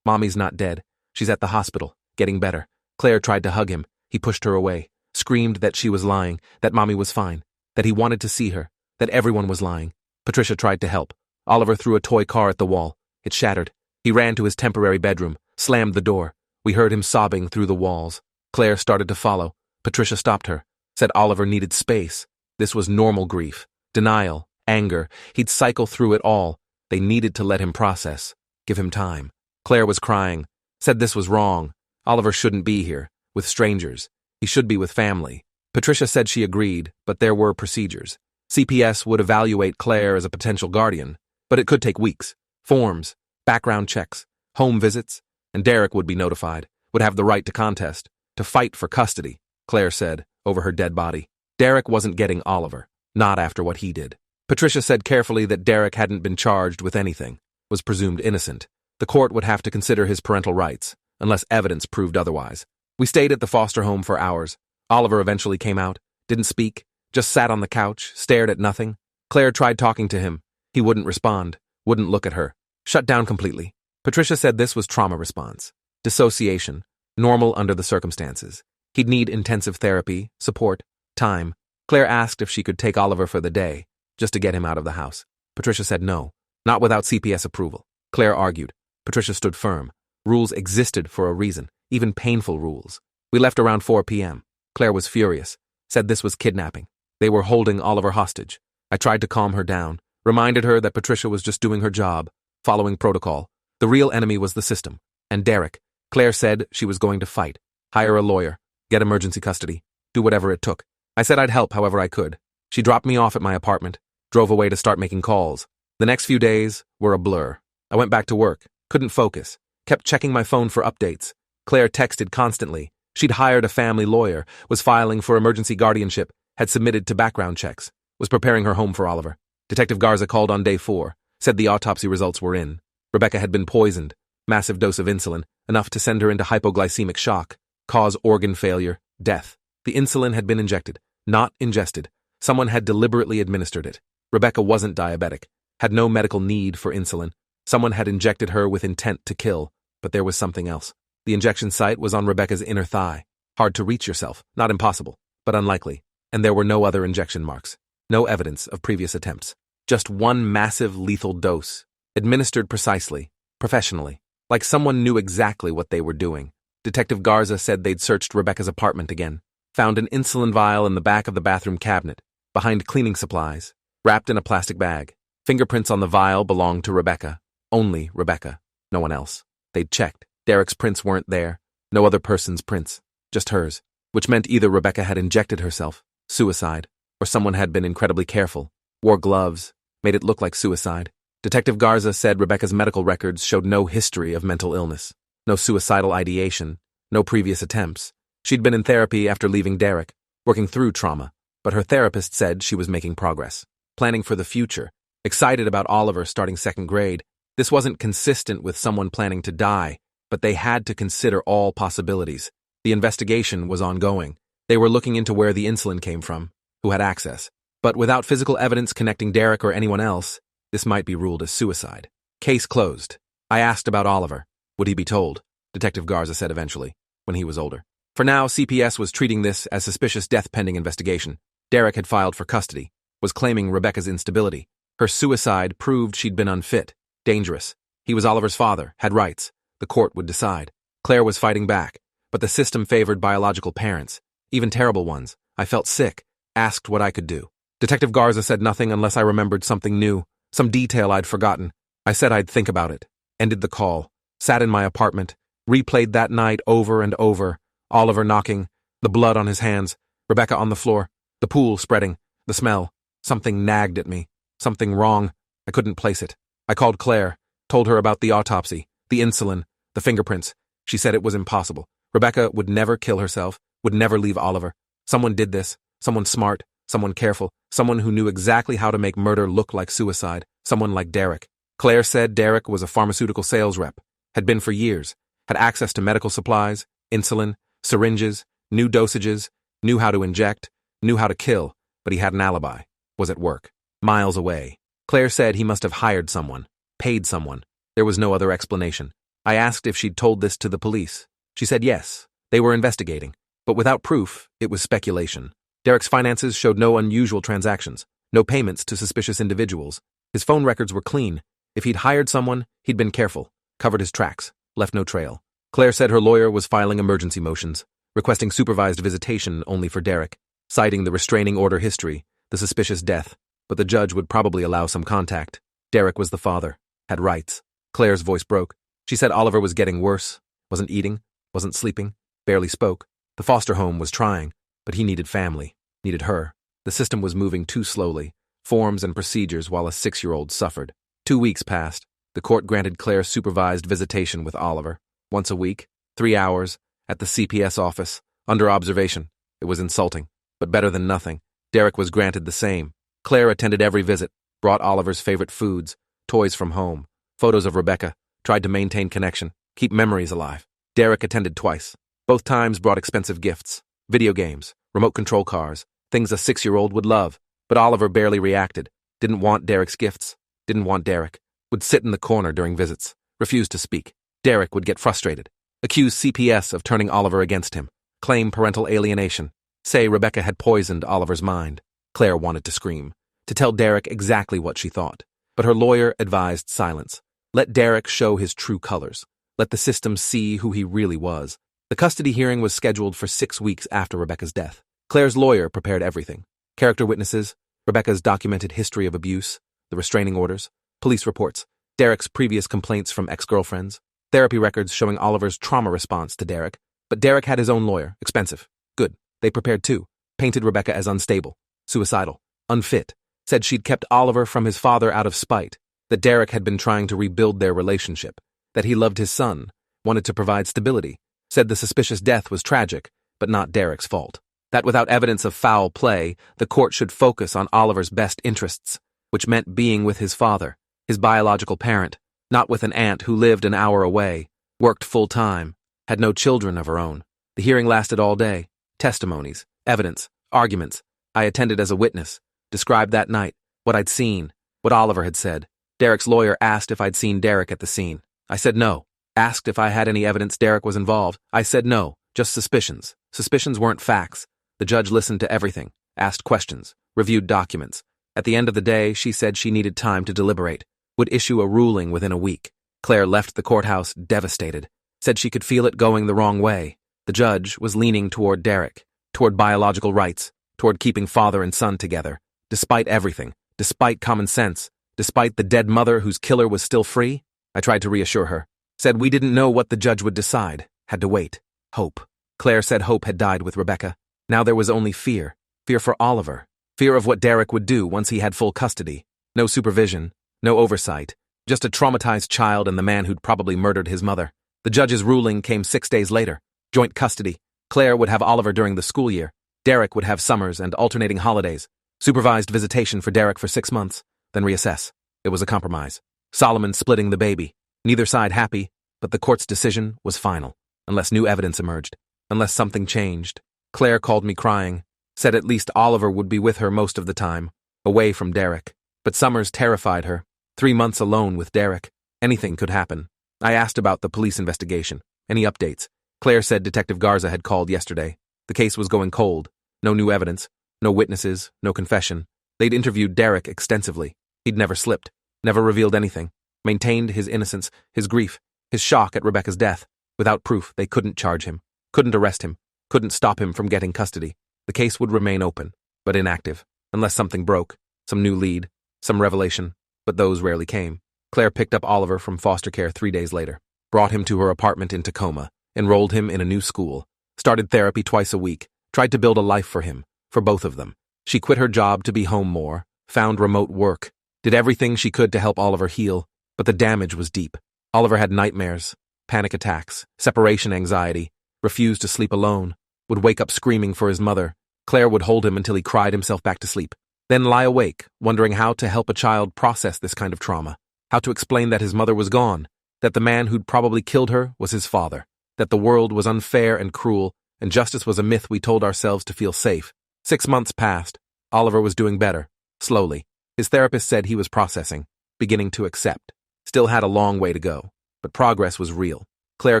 Mommy's not dead. She's at the hospital, getting better. Claire tried to hug him. He pushed her away, screamed that she was lying, that Mommy was fine, that he wanted to see her, that everyone was lying. Patricia tried to help. Oliver threw a toy car at the wall. It shattered. He ran to his temporary bedroom, slammed the door. We heard him sobbing through the walls. Claire started to follow. Patricia stopped her, said Oliver needed space. This was normal grief, denial, anger. He'd cycle through it all. They needed to let him process, give him time. Claire was crying, said this was wrong. Oliver shouldn't be here, with strangers. He should be with family. Patricia said she agreed, but there were procedures. CPS would evaluate Claire as a potential guardian, but it could take weeks. Forms, background checks, home visits, and Derek would be notified, would have the right to contest, to fight for custody, Claire said, over her dead body. Derek wasn't getting Oliver, not after what he did. Patricia said carefully that Derek hadn't been charged with anything, was presumed innocent. The court would have to consider his parental rights, unless evidence proved otherwise. We stayed at the foster home for hours. Oliver eventually came out, didn't speak, just sat on the couch, stared at nothing. Claire tried talking to him. He wouldn't respond, wouldn't look at her, shut down completely. Patricia said this was trauma response. Dissociation, normal under the circumstances. He'd need intensive therapy, support, time. Claire asked if she could take Oliver for the day, just to get him out of the house. Patricia said no, not without CPS approval. Claire argued. Patricia stood firm. Rules existed for a reason, even painful rules. We left around 4 p.m. Claire was furious, said this was kidnapping. They were holding Oliver hostage. I tried to calm her down, reminded her that Patricia was just doing her job, following protocol. The real enemy was the system. And Derek. Claire said she was going to fight, hire a lawyer, get emergency custody, do whatever it took. I said I'd help however I could. She dropped me off at my apartment, drove away to start making calls. The next few days were a blur. I went back to work, couldn't focus, kept checking my phone for updates. Claire texted constantly. She'd hired a family lawyer, was filing for emergency guardianship, had submitted to background checks, was preparing her home for Oliver. Detective Garza called on day 4, said the autopsy results were in. Rebecca had been poisoned, massive dose of insulin, enough to send her into hypoglycemic shock, cause organ failure, death. The insulin had been injected, not ingested. Someone had deliberately administered it. Rebecca wasn't diabetic, had no medical need for insulin. Someone had injected her with intent to kill, but there was something else. The injection site was on Rebecca's inner thigh. Hard to reach yourself, not impossible, but unlikely. And there were no other injection marks, no evidence of previous attempts. Just one massive lethal dose, administered precisely, professionally, like someone knew exactly what they were doing. Detective Garza said they'd searched Rebecca's apartment again, found an insulin vial in the back of the bathroom cabinet, behind cleaning supplies, wrapped in a plastic bag. Fingerprints on the vial belonged to Rebecca, only Rebecca, no one else. They'd checked. Derek's prints weren't there, no other person's prints, just hers, which meant either Rebecca had injected herself, suicide, or someone had been incredibly careful, wore gloves, made it look like suicide. Detective Garza said Rebecca's medical records showed no history of mental illness, no suicidal ideation, no previous attempts. She'd been in therapy after leaving Derek, working through trauma, but her therapist said she was making progress, planning for the future, excited about Oliver starting 2nd grade. This wasn't consistent with someone planning to die, but they had to consider all possibilities. The investigation was ongoing. They were looking into where the insulin came from, who had access. But without physical evidence connecting Derek or anyone else, this might be ruled as suicide. Case closed. I asked about Oliver. Would he be told? Detective Garza said eventually, when he was older. For now, CPS was treating this as suspicious death pending investigation. Derek had filed for custody, was claiming Rebecca's instability. Her suicide proved she'd been unfit, dangerous. He was Oliver's father, had rights. The court would decide. Claire was fighting back, but the system favored biological parents, even terrible ones. I felt sick, asked what I could do. Detective Garza said nothing unless I remembered something new, some detail I'd forgotten. I said I'd think about it, ended the call, sat in my apartment, replayed that night over and over. Oliver knocking, the blood on his hands, Rebecca on the floor, the pool spreading, the smell. Something nagged at me, something wrong. I couldn't place it. I called Claire, told her about the autopsy, the insulin, the fingerprints. She said it was impossible. Rebecca would never kill herself, would never leave Oliver. Someone did this, someone smart, someone careful, someone who knew exactly how to make murder look like suicide, someone like Derek. Claire said Derek was a pharmaceutical sales rep, had been for years, had access to medical supplies, insulin, syringes, knew dosages, knew how to inject, knew how to kill, but he had an alibi, was at work, miles away. Claire said he must have hired someone, paid someone. There was no other explanation. I asked if she'd told this to the police. She said yes, they were investigating, but without proof, it was speculation. Derek's finances showed no unusual transactions, no payments to suspicious individuals. His phone records were clean. If he'd hired someone, he'd been careful, covered his tracks, left no trail. Claire said her lawyer was filing emergency motions, requesting supervised visitation only for Derek, citing the restraining order history, the suspicious death, but the judge would probably allow some contact. Derek was the father, had rights. Claire's voice broke. She said Oliver was getting worse, wasn't eating, wasn't sleeping, barely spoke. The foster home was trying, but he needed family, needed her. The system was moving too slowly, forms and procedures while a 6-year-old suffered. 2 weeks passed. The court granted Claire supervised visitation with Oliver, once a week, 3 hours, at the CPS office, under observation. It was insulting, but better than nothing. Derek was granted the same. Claire attended every visit, brought Oliver's favorite foods, toys from home, photos of Rebecca, tried to maintain connection, keep memories alive. Derek attended twice. Both times brought expensive gifts, video games, remote control cars, things a 6-year-old would love. But Oliver barely reacted, didn't want Derek's gifts, didn't want Derek, would sit in the corner during visits, refused to speak. Derek would get frustrated, accuse CPS of turning Oliver against him, claim parental alienation, say Rebecca had poisoned Oliver's mind. Claire wanted to scream, to tell Derek exactly what she thought. But her lawyer advised silence. Let Derek show his true colors. Let the system see who he really was. The custody hearing was scheduled for 6 weeks after Rebecca's death. Claire's lawyer prepared everything. Character witnesses, Rebecca's documented history of abuse, the restraining orders, police reports, Derek's previous complaints from ex-girlfriends, therapy records showing Oliver's trauma response to Derek. But Derek had his own lawyer, expensive. Good. They prepared too. Painted Rebecca as unstable, suicidal, unfit. Said she'd kept Oliver from his father out of spite, that Derek had been trying to rebuild their relationship, that he loved his son, wanted to provide stability, said the suspicious death was tragic, but not Derek's fault. That without evidence of foul play, the court should focus on Oliver's best interests, which meant being with his father, his biological parent, not with an aunt who lived an hour away, worked full-time, had no children of her own. The hearing lasted all day. Testimonies, evidence, arguments. I attended as a witness, described that night, what I'd seen, what Oliver had said. Derek's lawyer asked if I'd seen Derek at the scene. I said no. Asked if I had any evidence Derek was involved. I said no, just suspicions. Suspicions weren't facts. The judge listened to everything, asked questions, reviewed documents. At the end of the day, she said she needed time to deliberate, would issue a ruling within a week. Claire left the courthouse devastated, said she could feel it going the wrong way. The judge was leaning toward Derek, toward biological rights, toward keeping father and son together, despite everything, despite common sense, despite the dead mother whose killer was still free. I tried to reassure her, said we didn't know what the judge would decide, had to wait. Hope. Claire said hope had died with Rebecca. Now there was only fear. Fear for Oliver. Fear of what Derek would do once he had full custody. No supervision, no oversight. Just a traumatized child and the man who'd probably murdered his mother. The judge's ruling came 6 days later. Joint custody. Claire would have Oliver during the school year. Derek would have summers and alternating holidays. Supervised visitation for Derek for 6 months, then reassess. It was a compromise. Solomon splitting the baby. Neither side happy, but the court's decision was final, unless new evidence emerged, unless something changed. Claire called me crying, said at least Oliver would be with her most of the time, away from Derek. But summers terrified her. 3 months alone with Derek. Anything could happen. I asked about the police investigation. Any updates? Claire said Detective Garza had called yesterday. The case was going cold. No new evidence, no witnesses, no confession. They'd interviewed Derek extensively. He'd never slipped, never revealed anything, maintained his innocence, his grief, his shock at Rebecca's death. Without proof, they couldn't charge him, couldn't arrest him, couldn't stop him from getting custody. The case would remain open, but inactive, unless something broke, some new lead, some revelation, but those rarely came. Claire picked up Oliver from foster care 3 days later, brought him to her apartment in Tacoma, enrolled him in a new school, started therapy twice a week, tried to build a life for him, for both of them. She quit her job to be home more, found remote work, did everything she could to help Oliver heal, but the damage was deep. Oliver had nightmares, panic attacks, separation anxiety, refused to sleep alone, would wake up screaming for his mother. Claire would hold him until he cried himself back to sleep, then lie awake, wondering how to help a child process this kind of trauma, how to explain that his mother was gone, that the man who'd probably killed her was his father, that the world was unfair and cruel, and justice was a myth we told ourselves to feel safe. 6 months passed. Oliver was doing better, slowly. His therapist said he was processing, beginning to accept. Still had a long way to go, but progress was real. Claire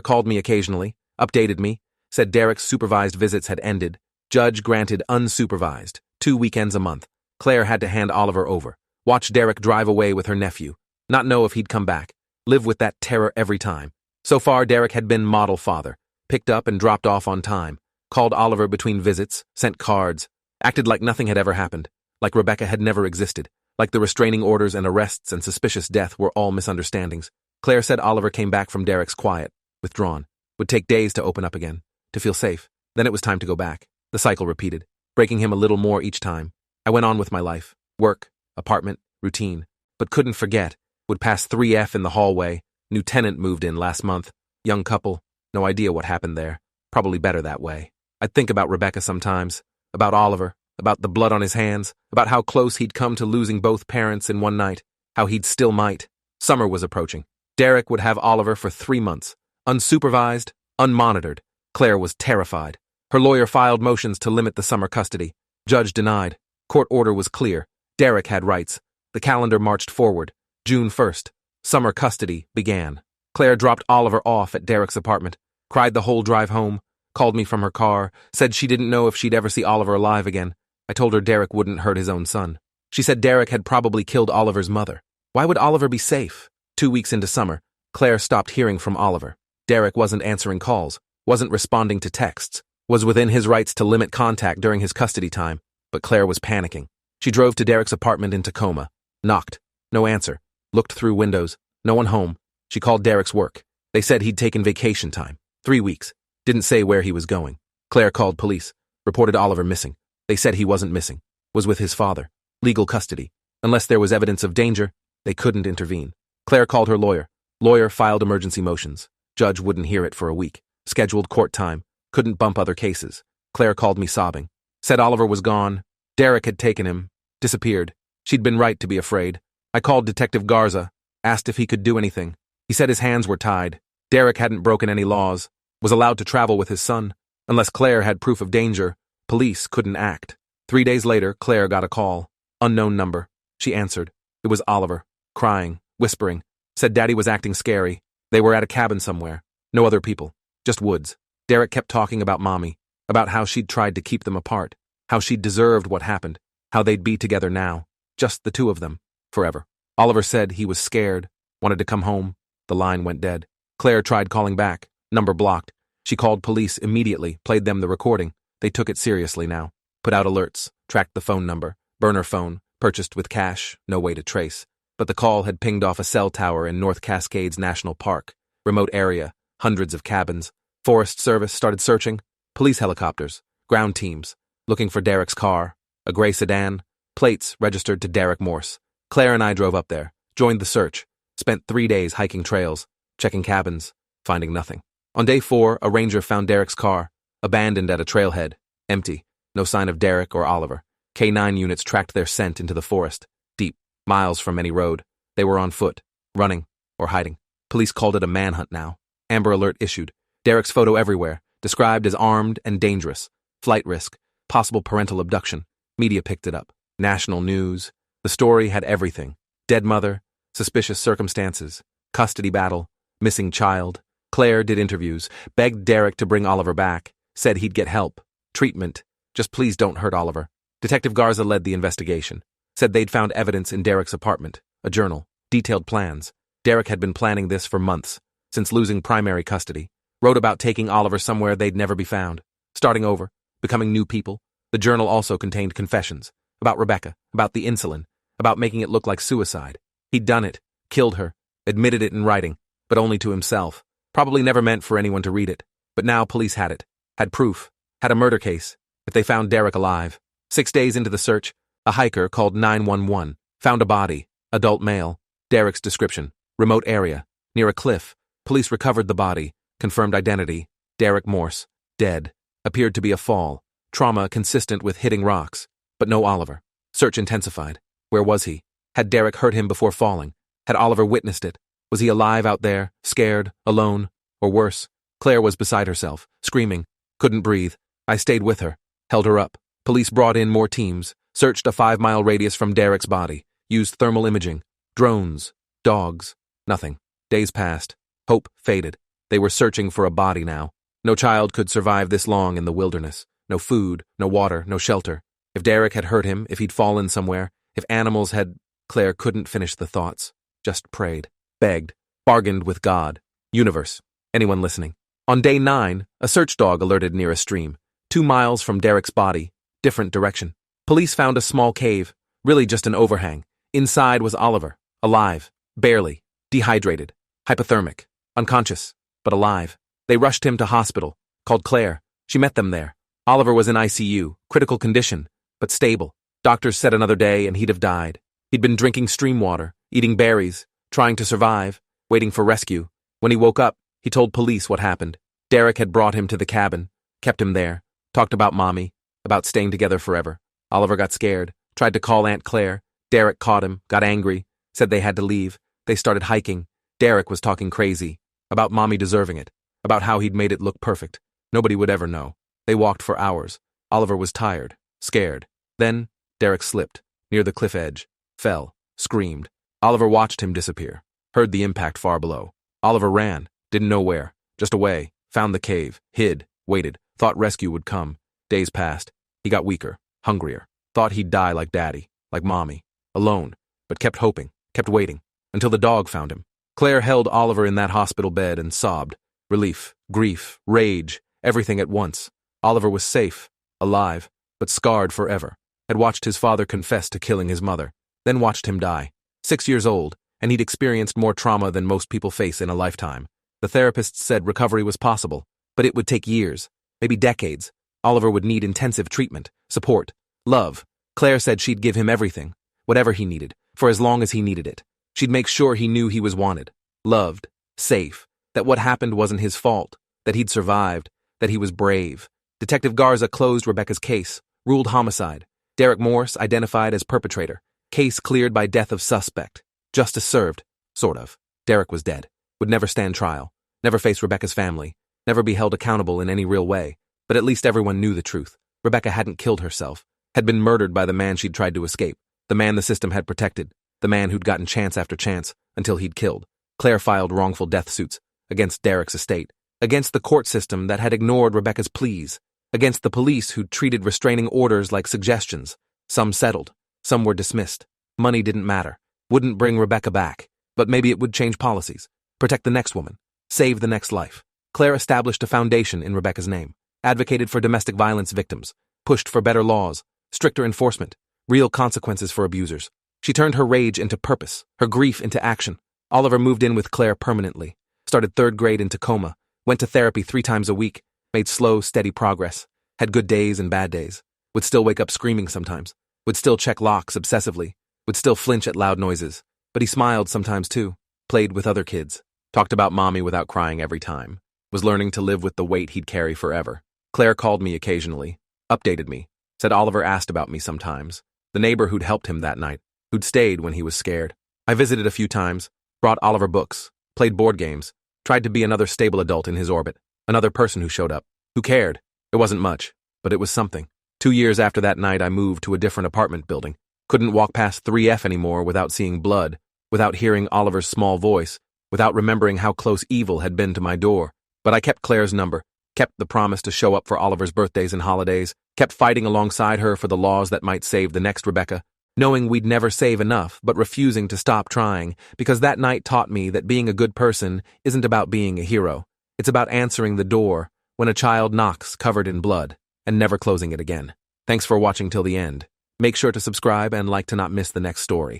called me occasionally, updated me, said Derek's supervised visits had ended. Judge granted unsupervised, 2 weekends a month. Claire had to hand Oliver over, watch Derek drive away with her nephew, not know if he'd come back, live with that terror every time. So far, Derek had been model father, picked up and dropped off on time, called Oliver between visits, sent cards, acted like nothing had ever happened, like Rebecca had never existed, like the restraining orders and arrests and suspicious death were all misunderstandings. Claire said Oliver came back from Derek's quiet, withdrawn, would take days to open up again, to feel safe. Then it was time to go back. The cycle repeated, breaking him a little more each time. I went on with my life, work, apartment, routine, but couldn't forget, would pass 3F in the hallway. New tenant moved in last month, young couple, no idea what happened there, probably better that way. I'd think about Rebecca sometimes, about Oliver, about the blood on his hands, about how close he'd come to losing both parents in one night, how he'd still might. Summer was approaching. Derek would have Oliver for 3 months. Unsupervised, unmonitored. Claire was terrified. Her lawyer filed motions to limit the summer custody. Judge denied. Court order was clear. Derek had rights. The calendar marched forward. June 1st. Summer custody began. Claire dropped Oliver off at Derek's apartment, cried the whole drive home, called me from her car, said she didn't know if she'd ever see Oliver alive again. I told her Derek wouldn't hurt his own son. She said Derek had probably killed Oliver's mother. Why would Oliver be safe? 2 weeks into summer, Claire stopped hearing from Oliver. Derek wasn't answering calls, wasn't responding to texts, was within his rights to limit contact during his custody time, but Claire was panicking. She drove to Derek's apartment in Tacoma, knocked, no answer, looked through windows, no one home. She called Derek's work. They said he'd taken vacation time, 3 weeks, didn't say where he was going. Claire called police, reported Oliver missing. They said he wasn't missing, was with his father, legal custody. Unless there was evidence of danger, they couldn't intervene. Claire called her lawyer. Lawyer filed emergency motions. Judge wouldn't hear it for a week. Scheduled court time. Couldn't bump other cases. Claire called me sobbing. Said Oliver was gone. Derek had taken him. Disappeared. She'd been right to be afraid. I called Detective Garza. Asked if he could do anything. He said his hands were tied. Derek hadn't broken any laws. Was allowed to travel with his son. Unless Claire had proof of danger, police couldn't act. 3 days later, Claire got a call. Unknown number. She answered. It was Oliver. Crying. Whispering. Said Daddy was acting scary. They were at a cabin somewhere. No other people. Just woods. Derek kept talking about Mommy. About how she'd tried to keep them apart. How she'd deserved what happened. How they'd be together now. Just the two of them. Forever. Oliver said he was scared. Wanted to come home. The line went dead. Claire tried calling back. Number blocked. She called police immediately, played them the recording. They took it seriously now. Put out alerts. Tracked the phone number. Burner phone. Purchased with cash. No way to trace. But the call had pinged off a cell tower in North Cascades National Park. Remote area. Hundreds of cabins. Forest Service started searching. Police helicopters. Ground teams. Looking for Derek's car. A gray sedan. Plates registered to Derek Morse. Claire and I drove up there. Joined the search. Spent 3 days hiking trails. Checking cabins. Finding nothing. On day 4, a ranger found Derek's car. Abandoned at a trailhead. Empty. No sign of Derek or Oliver. K9 units tracked their scent into the forest. Deep. Miles from any road. They were on foot. Running. Or hiding. Police called it a manhunt now. Amber Alert issued. Derek's photo everywhere. Described as armed and dangerous. Flight risk. Possible parental abduction. Media picked it up. National news. The story had everything. Dead mother. Suspicious circumstances. Custody battle. Missing child. Claire did interviews. Begged Derek to bring Oliver back. Said he'd get help. Treatment. Just please don't hurt Oliver. Detective Garza led the investigation. Said they'd found evidence in Derek's apartment. A journal. Detailed plans. Derek had been planning this for months. Since losing primary custody. Wrote about taking Oliver somewhere they'd never be found. Starting over. Becoming new people. The journal also contained confessions. About Rebecca. About the insulin. About making it look like suicide. He'd done it. Killed her. Admitted it in writing. But only to himself. Probably never meant for anyone to read it. But now police had it. Had proof. Had a murder case. If they found Derek alive. 6 days into the search, a hiker called 911. Found a body. Adult male. Derek's description. Remote area. Near a cliff. Police recovered the body. Confirmed identity. Derek Morse. Dead. Appeared to be a fall. Trauma consistent with hitting rocks. But no Oliver. Search intensified. Where was he? Had Derek hurt him before falling? Had Oliver witnessed it? Was he alive out there, scared, alone, or worse? Claire was beside herself, screaming. Couldn't breathe. I stayed with her. Held her up. Police brought in more teams. Searched a 5-mile radius from Derek's body. Used thermal imaging. Drones. Dogs. Nothing. Days passed. Hope faded. They were searching for a body now. No child could survive this long in the wilderness. No food, no water, no shelter. If Derek had hurt him, if he'd fallen somewhere, if animals had... Claire couldn't finish the thoughts. Just prayed. Begged. Bargained with God. Universe. Anyone listening. On day 9, a search dog alerted near a stream. 2 miles from Derek's body. Different direction. Police found a small cave. Really just an overhang. Inside was Oliver. Alive. Barely. Dehydrated. Hypothermic. Unconscious. But alive. They rushed him to hospital. Called Claire. She met them there. Oliver was in ICU. Critical condition. But stable. Doctors said another day and he'd have died. He'd been drinking stream water. Eating berries. Trying to survive. Waiting for rescue. When he woke up, he told police what happened. Derek had brought him to the cabin. Kept him there. Talked about Mommy. About staying together forever. Oliver got scared. Tried to call Aunt Claire. Derek caught him. Got angry. Said they had to leave. They started hiking. Derek was talking crazy, about Mommy deserving it, about how he'd made it look perfect. Nobody would ever know. They walked for hours. Oliver was tired, scared. Then, Derek slipped, near the cliff edge, fell, screamed. Oliver watched him disappear, heard the impact far below. Oliver ran, didn't know where, just away, found the cave, hid, waited, thought rescue would come. Days passed. He got weaker, hungrier, thought he'd die like Daddy, like Mommy, alone, but kept hoping, kept waiting, until the dog found him. Claire held Oliver in that hospital bed and sobbed. Relief, grief, rage, everything at once. Oliver was safe, alive, but scarred forever. Had watched his father confess to killing his mother, then watched him die. 6 years old, and he'd experienced more trauma than most people face in a lifetime. The therapists said recovery was possible, but it would take years, maybe decades. Oliver would need intensive treatment, support, love. Claire said she'd give him everything, whatever he needed, for as long as he needed it. She'd make sure he knew he was wanted, loved, safe, that what happened wasn't his fault, that he'd survived, that he was brave. Detective Garza closed Rebecca's case, ruled homicide. Derek Morse identified as perpetrator. Case cleared by death of suspect. Justice served, sort of. Derek was dead, would never stand trial, never face Rebecca's family, never be held accountable in any real way. But at least everyone knew the truth. Rebecca hadn't killed herself, had been murdered by the man she'd tried to escape, the man the system had protected, the man who'd gotten chance after chance until he'd killed. Claire filed wrongful death suits against Derek's estate, against the court system that had ignored Rebecca's pleas, against the police who'd treated restraining orders like suggestions. Some settled, some were dismissed. Money didn't matter, wouldn't bring Rebecca back, but maybe it would change policies, protect the next woman, save the next life. Claire established a foundation in Rebecca's name, advocated for domestic violence victims, pushed for better laws, stricter enforcement, real consequences for abusers. She turned her rage into purpose, her grief into action. Oliver moved in with Claire permanently, started 3rd grade in Tacoma, went to therapy 3 times a week, made slow, steady progress, had good days and bad days, would still wake up screaming sometimes, would still check locks obsessively, would still flinch at loud noises, but he smiled sometimes too, played with other kids, talked about Mommy without crying every time, was learning to live with the weight he'd carry forever. Claire called me occasionally, updated me, said Oliver asked about me sometimes, the neighbor who'd helped him that night, who'd stayed when he was scared. I visited a few times, brought Oliver books, played board games, tried to be another stable adult in his orbit, another person who showed up, who cared. It wasn't much, but it was something. 2 years after that night, I moved to a different apartment building. Couldn't walk past 3F anymore without seeing blood, without hearing Oliver's small voice, without remembering how close evil had been to my door. But I kept Claire's number, kept the promise to show up for Oliver's birthdays and holidays, kept fighting alongside her for the laws that might save the next Rebecca, knowing we'd never save enough, but refusing to stop trying, because that night taught me that being a good person isn't about being a hero. It's about answering the door when a child knocks covered in blood and never closing it again. Thanks for watching till the end. Make sure to subscribe and like to not miss the next story.